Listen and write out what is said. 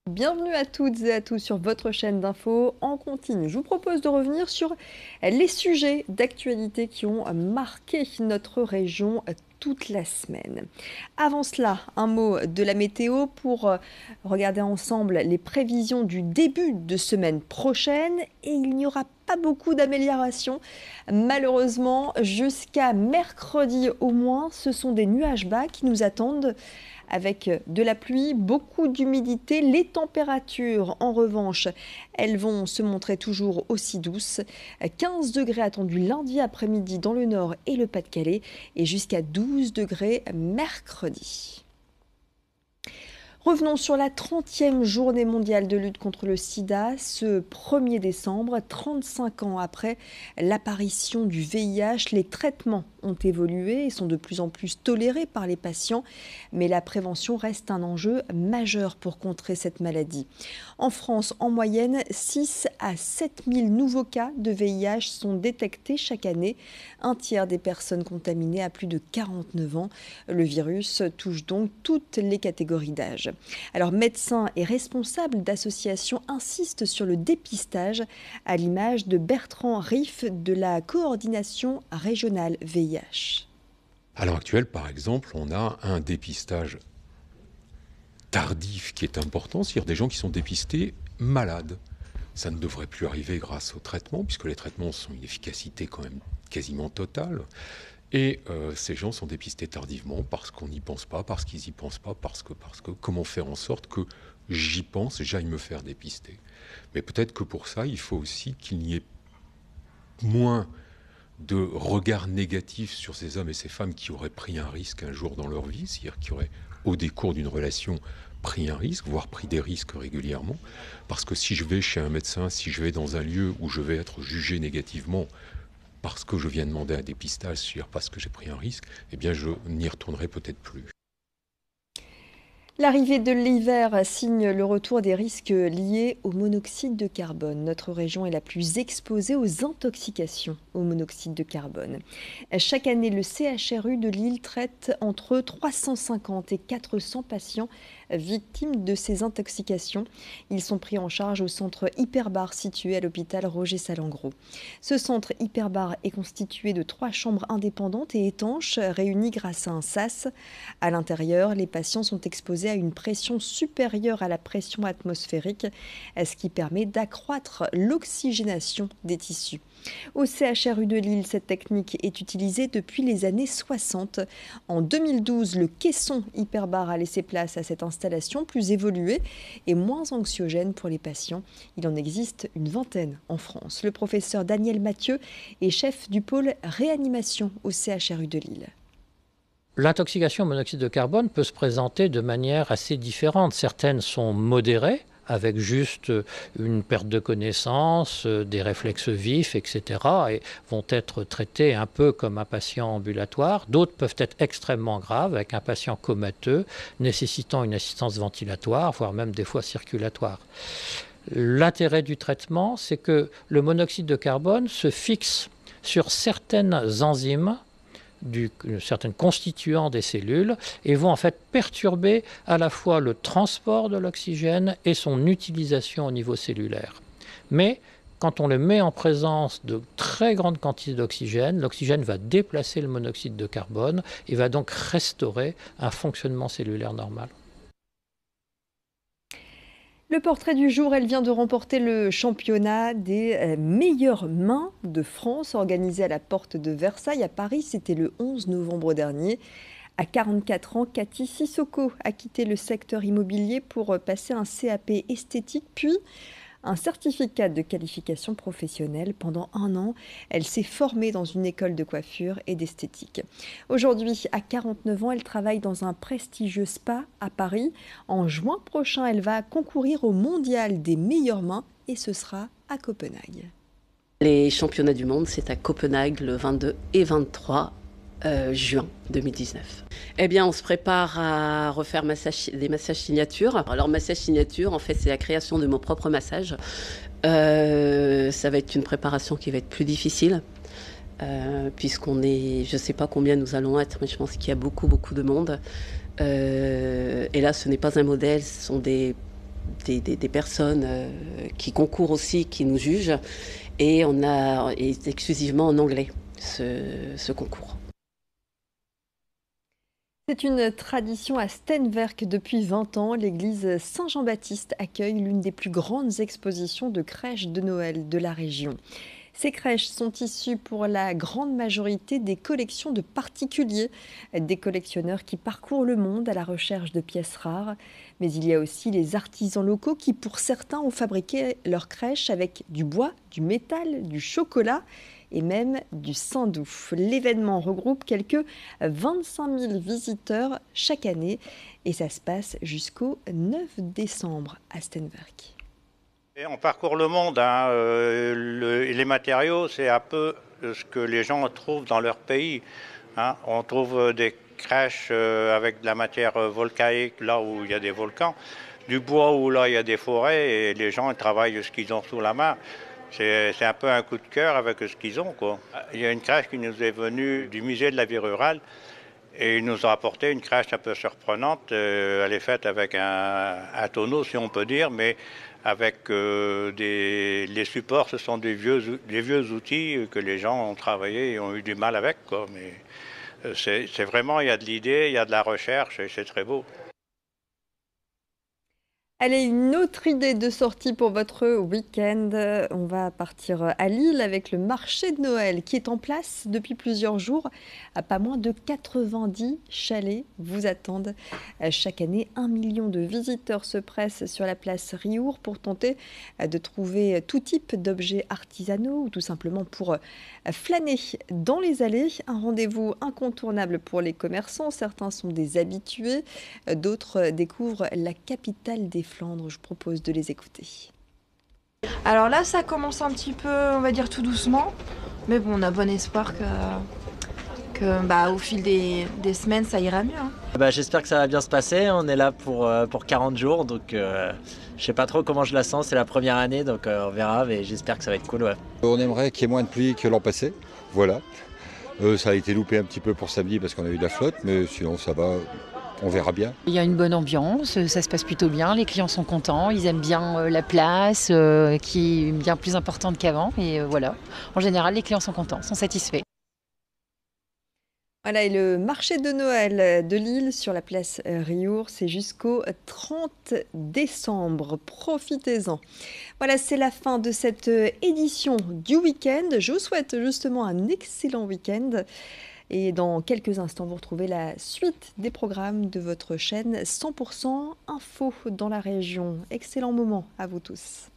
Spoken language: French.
Bienvenue à toutes et à tous sur votre chaîne d'infos en continu. Je vous propose de revenir sur les sujets d'actualité qui ont marqué notre région toute la semaine. Avant cela, un mot de la météo pour regarder ensemble les prévisions du début de semaine prochaine et il n'y aura pas beaucoup d'amélioration. Malheureusement, jusqu'à mercredi au moins, ce sont des nuages bas qui nous attendent avec de la pluie, beaucoup d'humidité. Les températures, en revanche, elles vont se montrer toujours aussi douces. 15 degrés attendus lundi après-midi dans le nord et le Pas-de-Calais et jusqu'à 12 degrés mercredi. Revenons sur la 30e journée mondiale de lutte contre le sida, ce 1er décembre, 35 ans après l'apparition du VIH. Les traitements ont évolué et sont de plus en plus tolérés par les patients, mais la prévention reste un enjeu majeur pour contrer cette maladie. En France, en moyenne, 6 à 7 000 nouveaux cas de VIH sont détectés chaque année. Un tiers des personnes contaminées a plus de 49 ans. Le virus touche donc toutes les catégories d'âge. Alors, médecins et responsables d'associations insistent sur le dépistage, à l'image de Bertrand Riff de la coordination régionale VIH. À l'heure actuelle, par exemple, on a un dépistage tardif qui est important, c'est-à-dire des gens qui sont dépistés malades. Ça ne devrait plus arriver grâce aux traitements, puisque les traitements sont une efficacité quand même quasiment totale. Et ces gens sont dépistés tardivement parce qu'on n'y pense pas, parce qu'ils n'y pensent pas, parce que comment faire en sorte que j'y pense, j'aille me faire dépister. Mais peut-être que pour ça, il faut aussi qu'il n'y ait moins de regard négatif sur ces hommes et ces femmes qui auraient pris un risque un jour dans leur vie, c'est-à-dire qui auraient, au décours d'une relation, pris un risque, voire pris des risques régulièrement. Parce que si je vais chez un médecin, si je vais dans un lieu où je vais être jugé négativement parce que je viens demander un dépistage, c'est-à-dire parce que j'ai pris un risque, eh bien je n'y retournerai peut-être plus. L'arrivée de l'hiver signe le retour des risques liés au monoxyde de carbone. Notre région est la plus exposée aux intoxications au monoxyde de carbone. Chaque année, le CHRU de Lille traite entre 350 et 400 patients victimes de ces intoxications. Ils sont pris en charge au centre Hyperbar situé à l'hôpital Roger-Salengro. Ce centre Hyperbar est constitué de 3 chambres indépendantes et étanches réunies grâce à un sas. À l'intérieur, les patients sont exposés à une pression supérieure à la pression atmosphérique, ce qui permet d'accroître l'oxygénation des tissus. Au CHRU de Lille, cette technique est utilisée depuis les années 60. En 2012, le caisson Hyperbar a laissé place à cette installation plus évoluée et moins anxiogène pour les patients. Il en existe une vingtaine en France. Le professeur Daniel Mathieu est chef du pôle réanimation au CHRU de Lille. L'intoxication au monoxyde de carbone peut se présenter de manière assez différente. Certaines sont modérées, avec juste une perte de connaissance, des réflexes vifs, etc. et vont être traitées un peu comme un patient ambulatoire. D'autres peuvent être extrêmement graves, avec un patient comateux, nécessitant une assistance ventilatoire, voire même des fois circulatoire. L'intérêt du traitement, c'est que le monoxyde de carbone se fixe sur certaines enzymes, certains constituants des cellules et vont en fait perturber à la fois le transport de l'oxygène et son utilisation au niveau cellulaire. Mais quand on le met en présence de très grandes quantités d'oxygène, l'oxygène va déplacer le monoxyde de carbone et va donc restaurer un fonctionnement cellulaire normal. Le portrait du jour, elle vient de remporter le championnat des meilleures mains de France organisé à la porte de Versailles à Paris. C'était le 11 novembre dernier. À 44 ans, Cathy Sissoko a quitté le secteur immobilier pour passer un CAP esthétique, puis un certificat de qualification professionnelle. Pendant 1 an, elle s'est formée dans une école de coiffure et d'esthétique. Aujourd'hui, à 49 ans, elle travaille dans un prestigieux spa à Paris. En juin prochain, elle va concourir au mondial des meilleures mains et ce sera à Copenhague. Les championnats du monde, c'est à Copenhague le 22 et 23 juin 2019. Eh bien, on se prépare à refaire des massages signatures. Alors, massage signature, en fait, c'est la création de mon propre massage. Ça va être une préparation qui va être plus difficile, puisqu'on est, je ne sais pas combien nous allons être, mais je pense qu'il y a beaucoup de monde. Et là, ce n'est pas un modèle, ce sont des des personnes qui concourent aussi, qui nous jugent, et on est exclusivement en anglais ce concours. C'est une tradition à Steenwerk depuis 20 ans. L'église Saint-Jean-Baptiste accueille l'une des plus grandes expositions de crèches de Noël de la région. Ces crèches sont issues pour la grande majorité des collections de particuliers, des collectionneurs qui parcourent le monde à la recherche de pièces rares. Mais il y a aussi les artisans locaux qui, pour certains, ont fabriqué leurs crèches avec du bois, du métal, du chocolat et même du sandou. L'événement regroupe quelques 25 000 visiteurs chaque année et ça se passe jusqu'au 9 décembre à Steenwerk. On parcourt le monde, hein. Les matériaux, c'est un peu ce que les gens trouvent dans leur pays, hein. On trouve des crèches avec de la matière volcaïque là où il y a des volcans, du bois où là il y a des forêts et les gens travaillent ce qu'ils ont sous la main. C'est un peu un coup de cœur avec ce qu'ils ont, quoi. Il y a une crèche qui nous est venue du musée de la vie rurale et il nous a apporté une crèche un peu surprenante. Elle est faite avec un tonneau, si on peut dire, mais avec les supports, ce sont des vieux outils que les gens ont travaillé et ont eu du mal avec, quoi. Mais c'est vraiment, il y a de l'idée, il y a de la recherche et c'est très beau. Allez, une autre idée de sortie pour votre week-end. On va partir à Lille avec le marché de Noël qui est en place depuis plusieurs jours. Pas moins de 90 chalets vous attendent. Chaque année, 1 million de visiteurs se pressent sur la place Riour pour tenter de trouver tout type d'objets artisanaux ou tout simplement pour flâner dans les allées. Un rendez-vous incontournable pour les commerçants. Certains sont des habitués, d'autres découvrent la capitale des Flandre. Je vous propose de les écouter. Alors là, ça commence un petit peu, on va dire tout doucement, mais bon, on a bon espoir que au fil des semaines, ça ira mieux. Hein. J'espère que ça va bien se passer. On est là pour 40 jours, donc je sais pas trop comment je la sens. C'est la première année, donc on verra, mais j'espère que ça va être cool. Ouais. On aimerait qu'il y ait moins de pluie que l'an passé, voilà. Ça a été loupé un petit peu pour samedi parce qu'on a eu de la flotte, mais sinon ça va. On verra bien. Il y a une bonne ambiance, ça se passe plutôt bien, les clients sont contents, ils aiment bien la place qui est bien plus importante qu'avant et voilà. En général, les clients sont contents, sont satisfaits. Voilà, et le marché de Noël de Lille sur la place Riour, c'est jusqu'au 30 décembre. Profitez-en. Voilà, c'est la fin de cette édition du week-end. Je vous souhaite justement un excellent week-end. Et dans quelques instants, vous retrouvez la suite des programmes de votre chaîne 100% Info dans la région. Excellent moment à vous tous.